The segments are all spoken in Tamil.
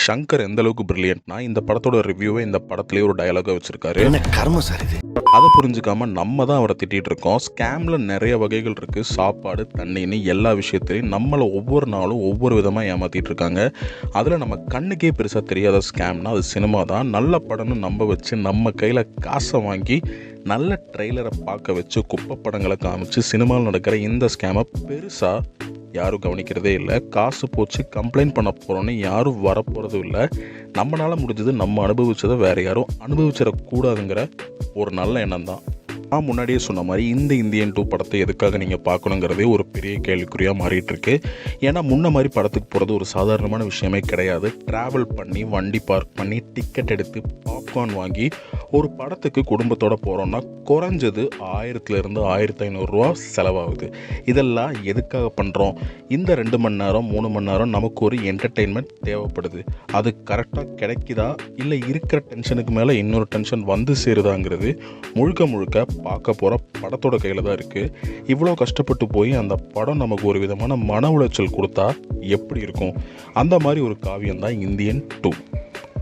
ஷங்கர் எந்த அளவுக்கு பிரில்லியன்ட்னா, இந்த படத்தோட ரிவ்யூவை இந்த படத்திலேயே ஒரு டயலாகா வச்சிருக்காரு. என்ன கர்மம் சார் இது? அதை புரிஞ்சுக்காம நம்ம தான் அவரை திட்டிட்டு இருக்கோம். ஸ்கேம்ல நிறைய வகைகள் இருக்கு. சாப்பாடு, தண்ணின்னு எல்லா விஷயத்திலையும் நம்மளை ஒவ்வொரு நாளும் ஒவ்வொரு விதமாக ஏமாத்திட்டு இருக்காங்க. அதில் நம்ம கண்ணுக்கே பெருசாக தெரியாத ஸ்கேம்னா அது சினிமா தான். நல்ல படம்னு நம்ப வச்சு நம்ம கையில் காசை வாங்கி நல்ல ட்ரெய்லரை பார்க்க வச்சு குப்பை படங்களை காமிச்சு சினிமாவில் நடக்கிற இந்த ஸ்கேமை பெருசாக யாரும் கவனிக்கிறதே இல்லை. காசு போச்சு கம்ப்ளைண்ட் பண்ண போகிறோன்னு யாரும் வரப்போகிறதும் இல்லை. நம்மளால் முடிஞ்சது நம்ம அனுபவிச்சதை வேறு யாரும் அனுபவிச்சிடக்கூடாதுங்கிற ஒரு நல்ல எண்ணம் தான். நான் முன்னாடியே சொன்ன மாதிரி இந்த இந்தியன் 2 படத்தை எதுக்காக நீங்கள் பார்க்கணுங்கிறதே ஒரு பெரிய கேள்விக்குறியாக மாறிட்டுருக்கு. ஏன்னா முன்ன மாதிரி படத்துக்கு போகிறது ஒரு சாதாரணமான விஷயமே கிடையாது. ட்ராவல் பண்ணி வண்டி பார்க் பண்ணி டிக்கெட் எடுத்து பாப்கார்ன் வாங்கி ஒரு படத்துக்கு குடும்பத்தோடு போகிறோன்னா குறைஞ்சது 1000 1500 ரூபா செலவாகுது. இதெல்லாம் எதுக்காக பண்ணுறோம்? இந்த 2 மணி நேரம் 3 மணி நேரம் நமக்கு ஒரு என்டர்டெயின்மெண்ட் தேவைப்படுது. அது கரெக்டாக கிடைக்குதா இல்லை இருக்கிற டென்ஷனுக்கு மேலே இன்னொரு டென்ஷன் வந்து சேருதாங்கிறது முழுக்க முழுக்க பார்க்க போகிற படத்தோட கையில் தான் இருக்குது. இவ்வளோ கஷ்டப்பட்டு போய் அந்த படம் நமக்கு ஒரு விதமான மன உளைச்சல் கொடுத்தா எப்படி இருக்கும்? அந்த மாதிரி ஒரு காவியம் தான் இந்தியன் 2.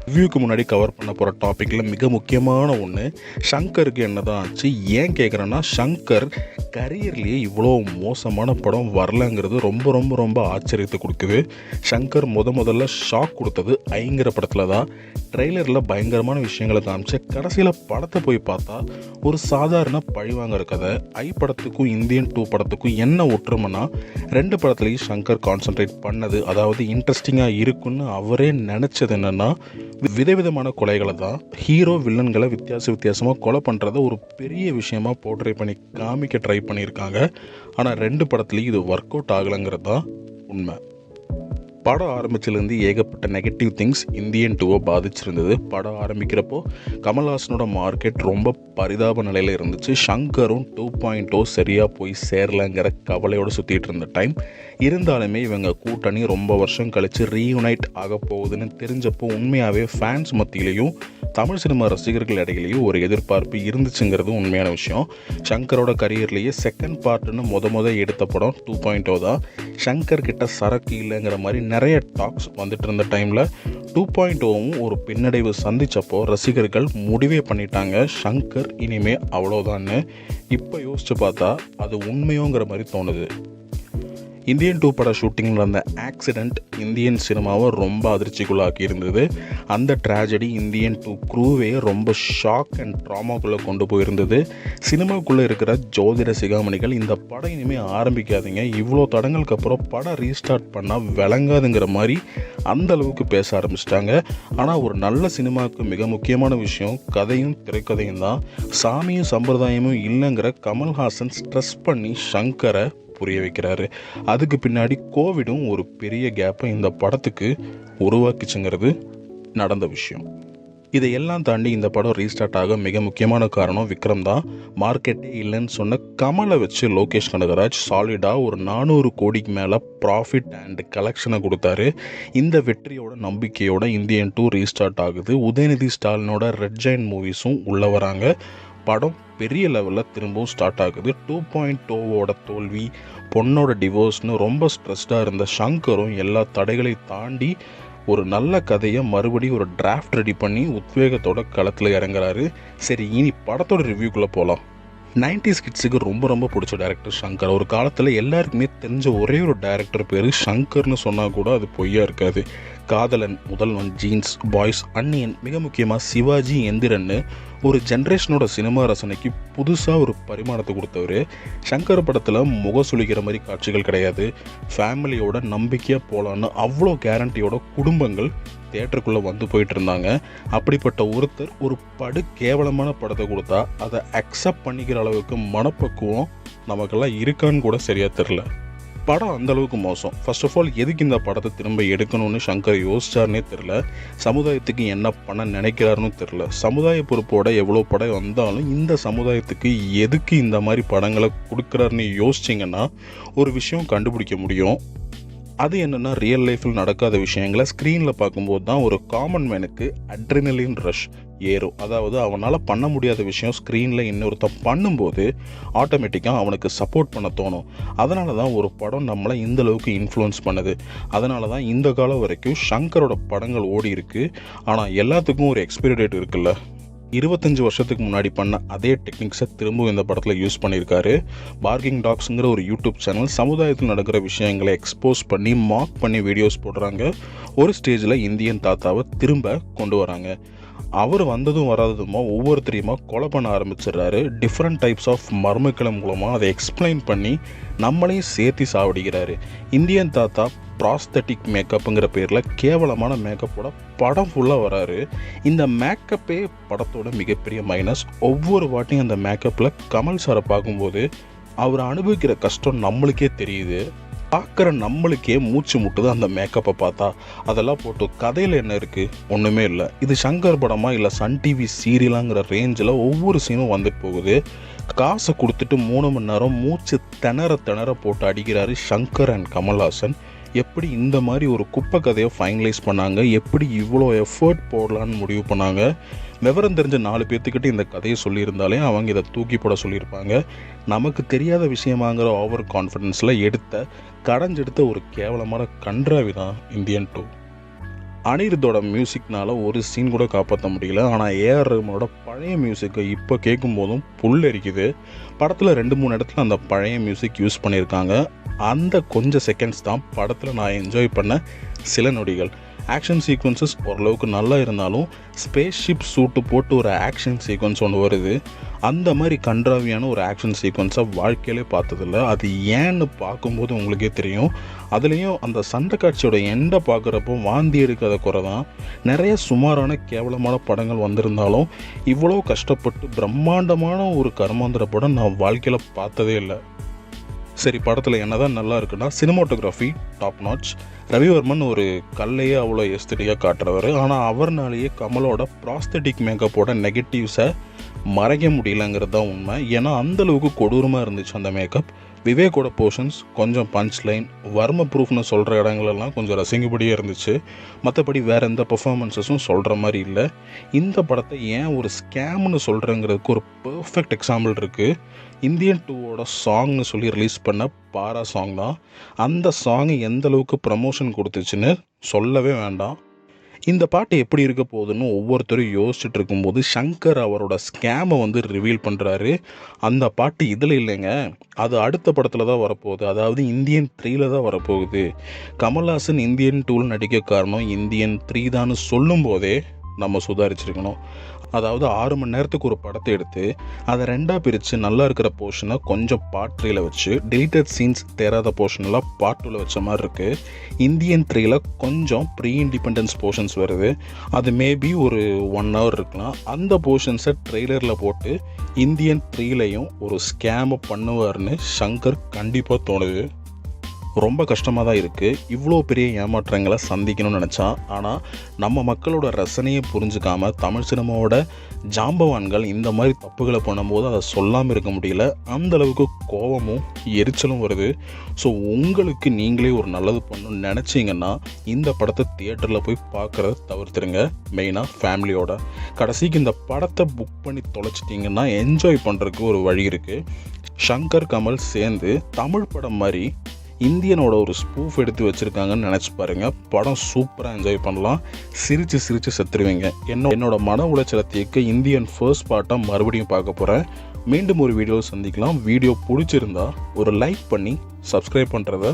ரிவ்யூக்கு முன்னாடி கவர் பண்ண போகிற டாப்பிக்கில் மிக முக்கியமான ஒன்று, ஷங்கருக்கு என்ன தான் ஆச்சு? ஏன் கேட்குறேன்னா, ஷங்கர் கரியர்லேயே இவ்வளோ மோசமான படம் வரலங்கிறது ரொம்ப ரொம்ப ரொம்ப ஆச்சரியத்தை கொடுக்குது. ஷங்கர் முதல்ல ஷாக் கொடுத்தது ஐங்கிற படத்தில் தான். ட்ரெய்லரில் பயங்கரமான விஷயங்களை காமிச்சு கடைசியில் படத்தை போய் பார்த்தா ஒரு சாதாரண பழிவாங்கிற கதை. ஐ படத்துக்கும் இந்தியன் 2 படத்துக்கும் என்ன ஒற்றுமைனா, 2 படத்துலையும் ஷங்கர் கான்சன்ட்ரேட் பண்ணது, அதாவது இன்ட்ரெஸ்டிங்காக இருக்குன்னு அவரே நினச்சது என்னென்னா விதவிதமான கொலைகளை தான். ஹீரோ வில்லன்களை வித்தியாசமாக கொலை பண்ணுறத ஒரு பெரிய விஷயமா போர்ட்ரே பண்ணி காமிக்க ட்ரை பண்ணியிருக்காங்க. ஆனால் 2 படத்துலேயும் இது ஒர்க் அவுட் ஆகலைங்கிறது தான் உண்மை. படம் ஆரம்பிச்சிலேருந்து ஏகப்பட்ட நெகட்டிவ் திங்ஸ் இந்தியன் 2 பாதிச்சிருந்தது. படம் ஆரம்பிக்கிறப்போ கமல்ஹாசனோட மார்க்கெட் ரொம்ப பரிதாப நிலையில் இருந்துச்சு. ஷங்கரும் 2.0 சரியாக போய் சேரலைங்கிற கவலையோடு சுற்றிட்டு இருந்த டைம். இருந்தாலுமே இவங்க கூட்டணி ரொம்ப வருஷம் கழித்து ரீயூனைட் ஆக போகுதுன்னு தெரிஞ்சப்போ உண்மையாகவே ஃபேன்ஸ் மத்தியிலையும் தமிழ் சினிமா ரசிகர்கள் இடையிலையும் ஒரு எதிர்பார்ப்பு இருந்துச்சுங்கிறது உண்மையான விஷயம். ஷங்கரோட கரியர்லேயே செகண்ட் பார்ட்டுன்னு முத எடுத்த படம் 2.0 தான். ஷங்கர் கிட்ட சரக்கு இல்லைங்கிற மாதிரி நிறைய டாக்ஸ் வந்துட்டு இருந்த டைமில் 2.0வும் ஒரு பின்னடைவு சந்தித்தப்போ ரசிகர்கள் முடிவே பண்ணிட்டாங்க, ஷங்கர் இனிமே அவ்வளோதான்னு. இப்போ யோசிச்சு பார்த்தா அது உண்மையோங்கிற மாதிரி தோணுது. இந்தியன் 2 பட ஷூட்டிங்கில் நடந்த ஆக்சிடெண்ட் இந்தியன் சினிமாவை ரொம்ப அதிர்ச்சிக்குள்ளாக்கி இருந்தது. அந்த ட்ராஜடி இந்தியன் 2 க்ரூவே ரொம்ப ஷாக் அண்ட் ட்ராமாக்குள்ளே கொண்டு போயிருந்தது. சினிமாக்குள்ளே இருக்கிற ஜோதிட சிகாமணிகள் இந்த படம் இனிமேல் ஆரம்பிக்காதீங்க, இவ்வளோ தடங்களுக்கு அப்புறம் படம் ரீஸ்டார்ட் பண்ணால் விளங்காதுங்கிற மாதிரி அந்த அளவுக்கு பேச ஆரம்பிச்சிட்டாங்க. ஆனால் ஒரு நல்ல சினிமாவுக்கு மிக முக்கியமான விஷயம் கதையும் திரைக்கதையும் தான். சாமியும் சம்பிரதாயமும் இல்லைங்கிற கமல்ஹாசன் ஸ்ட்ரெஸ் பண்ணி ஷங்கரை புரிய வைக்கிறாரு. அதுக்கு பின்னாடி கோவிடும் ஒரு பெரிய கேப்பை இந்த படத்துக்கு உருவாக்கிச்சுங்கிறது நடந்த விஷயம். இதையெல்லாம் தாண்டி இந்த படம் ரீஸ்டார்ட் ஆக மிக முக்கியமான காரணம் விக்ரம் தான். மார்க்கெட்டே இல்லைன்னு சொன்ன கமலை வச்சு லோகேஷ் கனகராஜ் சாலிடாக ஒரு 400 கோடிக்கு மேலே ப்ராஃபிட் அண்ட் கலெக்ஷனை கொடுத்தாரு. இந்த வெற்றியோட நம்பிக்கையோட இந்தியன் 2 ரீஸ்டார்ட் ஆகுது. உதயநிதி ஸ்டாலினோட ரெட் ஜெயண்ட் மூவிஸும் உள்ளே வராங்க. படம் பெரிய லெவலில் திரும்பவும் ஸ்டார்ட் ஆகுது. 2.0வோட தோல்வி, பொண்ணோட டிவோர்ஸ்னு ரொம்ப ஸ்ட்ரெஸ்டாக இருந்த ஷங்கரும் எல்லா தடைகளையும் தாண்டி ஒரு நல்ல கதையை மறுபடியும் ஒரு டிராஃப்ட் ரெடி பண்ணி உத்வேகத்தோட களத்தில் இறங்குறாரு. சரி, இனி படத்தோட ரிவ்யூக்குள்ளே போகலாம். 90s கிட்ஸுக்கு ரொம்ப ரொம்ப பிடிச்ச டேரக்டர் ஷங்கர். ஒரு காலத்தில் எல்லாருக்குமே தெரிஞ்ச ஒரே ஒரு டேரக்டர் பேர் ஷங்கர்னு சொன்னால் கூட அது பொய்யா இருக்காது. காதலன், முதல்வன், ஜீன்ஸ், பாய்ஸ், அன்னியன், மிக முக்கியமாக சிவாஜி, எந்திரன்னு ஒரு ஜென்ரேஷனோட சினிமா ரசனைக்கு புதுசாக ஒரு பரிமாணத்தை கொடுத்தவர். ஷங்கர் படத்தில் முக சுளிக்கிற மாதிரி காட்சிகள் கிடையாது. ஃபேமிலியோட நம்பிக்கையாக போகலான்னு அவ்வளோ கேரண்டியோட குடும்பங்கள் தியேட்டருக்குள்ளே வந்து போயிட்டு இருந்தாங்க. அப்படிப்பட்ட ஒருத்தர் ஒரு கேவலமான படத்தை கொடுத்தா அதை அக்செப்ட் பண்ணிக்கிற அளவுக்கு மனப்பக்குவம் நமக்கெல்லாம் இருக்கான்னு கூட சரியாக தெரில. படம் அந்தளவுக்கு மோசம். ஃபர்ஸ்ட் ஆஃப் ஆல் எதுக்கு இந்த படத்தை திரும்ப எடுக்கணும்னு ஷங்கர் யோசிச்சார்னே தெரில. சமுதாயத்துக்கு என்ன பண்ண நினைக்கிறாருன்னு தெரில. சமுதாய பொறுப்போட எவ்வளோ படம் வந்தாலும் இந்த சமுதாயத்துக்கு எதுக்கு இந்த மாதிரி படங்களை கொடுக்குறாருன்னு யோசிச்சிங்கன்னா ஒரு விஷயம் கண்டுபிடிக்க முடியும். அது என்னென்னா ரியல் லைஃப்பில் நடக்காத விஷயங்களை ஸ்க்ரீனில் பார்க்கும்போது தான் ஒரு காமன் மேனுக்கு அட்ரினலின் ரஷ் ஏறும். அதாவது அவனால் பண்ண முடியாத விஷயம் ஸ்க்ரீனில் இன்னொருத்தன் பண்ணும்போது ஆட்டோமேட்டிக்காக அவனுக்கு சப்போர்ட் பண்ண தோணும். அதனால தான் ஒரு படம் நம்மளை இந்த அளவுக்கு இன்ஃப்ளூயன்ஸ் பண்ணுது. அதனால தான் இந்த காலம் வரைக்கும் ஷங்கரோட படங்கள் ஓடி இருக்குது. ஆனால் எல்லாத்துக்கும் ஒரு எக்ஸ்பைரி டேட் இருக்குல்ல. 25 வருஷத்துக்கு முன்னாடி பண்ண அதே டெக்னிக்ஸை திரும்பவும் இந்த படத்தில் யூஸ் பண்ணியிருக்காரு. பார்க்கிங் டாக்ஸுங்கிற ஒரு யூடியூப் சேனல் சமுதாயத்தில் நடக்கிற விஷயங்களை எக்ஸ்போஸ் பண்ணி மாக் பண்ணி வீடியோஸ் போடுறாங்க. ஒரு ஸ்டேஜில் இந்தியன் தாத்தாவை திரும்ப கொண்டு வராங்க. அவர் வந்ததும் வராததுமா ஒவ்வொருத்தரையுமா கொலை பண்ண ஆரம்பிச்சிடுறாரு. டிஃப்ரெண்ட் டைப்ஸ் ஆஃப் மர்மக்களை மூலமாக அதை எக்ஸ்பிளைன் பண்ணி நம்மளையும் சேர்த்து சாவடிக்கிறாரு. இந்தியன் தாத்தா ப்ராஸ்தட்டிக் மேக்கப்புங்கிற பேரில் கேவலமான மேக்கப்போட படம் ஃபுல்லாக வராரு. இந்த மேக்கப்பே படத்தோட மிகப்பெரிய மைனஸ். ஒவ்வொரு வாட்டியும் அந்த மேக்கப்பில் கமல் சாரை பார்க்கும்போது அவர் அனுபவிக்கிற கஷ்டம் நம்மளுக்கே தெரியுது. பார்க்குற நம்மளுக்கே மூச்சு முட்டுது அந்த மேக்கப்பை பார்த்தா. அதெல்லாம் போட்டு கதையில் என்ன இருக்குது? ஒன்றுமே இல்லை. இது சங்கர் படமா இல்லை சன் டிவி சீரியலாங்கிற ரேஞ்சில் ஒவ்வொரு சீனும் வந்துட்டு போகுது. காசை கொடுத்துட்டு 3 மணி நேரம் மூச்சு திணற போட்டு அடிக்கிறாரு சங்கர் அண்ட் கமல்ஹாசன். எப்படி இந்த மாதிரி ஒரு குப்பை கதையை ஃபைனலைஸ் பண்ணாங்க? எப்படி இவ்வளோ எஃபர்ட் போடலான்னு முடிவு பண்ணாங்க? விவரம் தெரிஞ்ச 4 பேர்த்துக்கிட்ட இந்த கதையை சொல்லியிருந்தாலே அவங்க இதை தூக்கி போட சொல்லியிருப்பாங்க. நமக்கு தெரியாத விஷயமாங்கிற ஓவர் கான்ஃபிடென்ஸில் கடைஞ்செடுத்த ஒரு கேவலமான கன்றாவி தான் இந்தியன் 2. அனிருத்தோட மியூசிக்னால் ஒரு சீன் கூட காப்பாற்ற முடியல. ஆனால் ஏஆர் ரஹ்மானோட பழைய மியூசிக்கை இப்போ கேட்கும் போதும் புல்லரிக்குது. படத்தில் 2-3 இடத்துல அந்த பழைய மியூசிக் யூஸ் பண்ணியிருக்காங்க. அந்த கொஞ்சம் செகண்ட்ஸ் தான் படத்தில் நான் என்ஜாய் பண்ண சில நொடிகள். ஆக்ஷன் சீக்வன்சஸ் ஓரளவுக்கு நல்லா இருந்தாலும் ஸ்பேஸ்ஷிப் சூட்டு போட்டு ஒரு ஆக்ஷன் சீக்வன்ஸ் ஒன்று வருது. அந்த மாதிரி கன்றாவியான ஒரு ஆக்ஷன் சீக்வன்ஸை வாழ்க்கையிலே பார்த்ததில்ல. அது ஏன்னு பார்க்கும்போது உங்களுக்கே தெரியும். அதுலேயும் அந்த சண்டை காட்சியோட எண்டை பார்க்குறப்போ வாந்தி எடுக்காத குறை தான். நிறைய சுமாரான கேவலமான படங்கள் வந்திருந்தாலும் இவ்வளோ கஷ்டப்பட்டு பிரம்மாண்டமான ஒரு கர்மாந்திர படம் நான் வாழ்க்கையில் பார்த்ததே இல்லை. சரி, படத்தில் என்ன தான் நல்லா இருக்குன்னா சினிமாட்டோகிராஃபி டாப் நாட்ச். ரவிவர்மன் ஒரு கல்லையே அவ்வளோ எஸ்தட்டிக்காக காட்டுறவர். ஆனால் அவர்னாலேயே கமலோட ப்ராஸ்தட்டிக் மேக்கப்போட நெகட்டிவ்ஸை மறைக்க முடியலங்கிறது தான் உண்மை. ஏன்னா அந்தளவுக்கு கொடூரமாக இருந்துச்சு அந்த மேக்கப். விவேக்கோட போர்ஷன்ஸ் கொஞ்சம் பஞ்ச் லைன் வர்ம ப்ரூஃப்னு சொல்கிற இடங்களெல்லாம் கொஞ்சம் ரசிங்கப்படியே இருந்துச்சு. மற்றபடி வேறு எந்த பர்ஃபார்மன்ஸஸும் சொல்கிற மாதிரி இல்லை. இந்த படத்தை ஏன் ஒரு ஸ்கேம்னு சொல்கிறேங்கிறதுக்கு ஒரு பர்ஃபெக்ட் எக்ஸாம்பிள் இருக்குது. இந்தியன் 2வோட சாங்னு சொல்லி ரிலீஸ் பண்ண பாரா சாங் தான். அந்த சாங் எந்த அளவுக்கு ப்ரமோஷன் கொடுத்துச்சுன்னு சொல்லவே வேண்டாம். இந்த பாட்டு எப்படி இருக்க போகுதுன்னு ஒவ்வொருத்தரும் யோசிச்சுட்டு இருக்கும்போது சங்கர் அவரோட ஸ்கேமை ரிவீல் பண்ணுறாரு. அந்த பாட்டு இதில் இல்லைங்க, அது அடுத்த படத்தில் தான் வரப்போகுது. அதாவது இந்தியன் 3ல் தான் வரப்போகுது. கமல்ஹாசன் இந்தியன் 2ல் நடிக்க காரணம் இந்தியன் 3 தான்னு சொல்லும் போதே நம்ம சுதாரிச்சிருக்கணும். அதாவது 6 மணி நேரத்துக்கு ஒரு படத்தை எடுத்து அதை 2ஆக பிரித்து நல்லா இருக்கிற போர்ஷனை கொஞ்சம் பார்ட் 3ல் வச்சு டெலிட்டட் சீன்ஸ் தேராத போர்ஷனெல்லாம் பார்ட் 2ல் வச்ச மாதிரி இருக்குது. இந்தியன் 3ல் கொஞ்சம் ப்ரீ இண்டிபெண்டன்ஸ் போர்ஷன்ஸ் வருது. அது மேபி ஒரு 1 hour இருக்கலாம். அந்த போர்ஷன்ஸை ட்ரெய்லரில் போட்டு இந்தியன் 3லையும் ஒரு ஸ்கேமை பண்ணுவார்னு சங்கர் கண்டிப்பாக தோணுது. ரொம்ப கஷ்டமாக தான் இருக்குது. இவ்வளோ பெரிய ஏமாற்றங்களை சந்திக்கணும்னு நினச்சா. ஆனால் நம்ம மக்களோட ரசனையை புரிஞ்சுக்காமல் தமிழ் சினிமாவோட ஜாம்பவான்கள் இந்த மாதிரி தப்புகளை பண்ணும்போது அதை சொல்லாமல் இருக்க முடியல. அந்தளவுக்கு கோபமும் எரிச்சலும் வருது. ஸோ உங்களுக்கு நீங்களே ஒரு நல்லது பண்ணணும்னு நினச்சிங்கன்னா இந்த படத்தை தியேட்டரில் போய் பார்க்குறத தவிர்த்துருங்க. மெயினாக ஃபேமிலியோட. கடைசிக்கு இந்த படத்தை புக் பண்ணி தொலைச்சிட்டிங்கன்னா என்ஜாய் பண்ணுறதுக்கு ஒரு வழி இருக்குது. சங்கர் கமல் சேர்ந்து தமிழ் படம் மாதிரி இந்தியனோட ஒரு ஸ்பூஃப் எடுத்து வச்சுருக்காங்கன்னு நினச்சி பாருங்கள். படம் சூப்பராக என்ஜாய் பண்ணலாம். சிரித்து செத்துருவீங்க. என்னோட மன உளைச்சலை தீர்க்க இந்தியன் ஃபர்ஸ்ட் பார்ட்டாக மறுபடியும் பார்க்க போகிறேன். மீண்டும் ஒரு வீடியோவில் சந்திக்கலாம். வீடியோ பிடிச்சிருந்தா ஒரு லைக் பண்ணி சப்ஸ்கிரைப் பண்ணுறத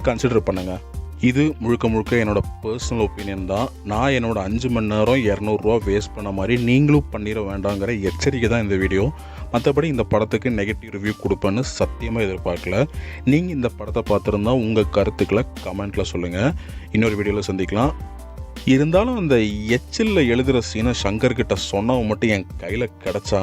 கன்சிடர் பண்ணுங்கள். இது முழுக்க என்னோட பர்சனல் ஒப்பீனியன் தான். நான் என்னோட 5 மணி நேரம் 200 ரூபா வேஸ்ட் பண்ண மாதிரி நீங்களும் பண்ணிட வேண்டாங்கிற எச்சரிக்கை தான் இந்த வீடியோ. மற்றபடி இந்த படத்துக்கு நெகட்டிவ் ரிவ்யூ கொடுப்பேன்னு சத்தியமாக எதிர்பார்க்கல. நீங்கள் இந்த படத்தை பார்த்துருந்தா உங்கள் கருத்துக்களை கமெண்ட்டில் சொல்லுங்கள். இன்னொரு வீடியோவில் சந்திக்கலாம். இருந்தாலும் அந்த எச்சிலில் எழுதுகிற சீனை சங்கர்கிட்ட சொன்னவன் மட்டும் என் கையில் கிடச்சா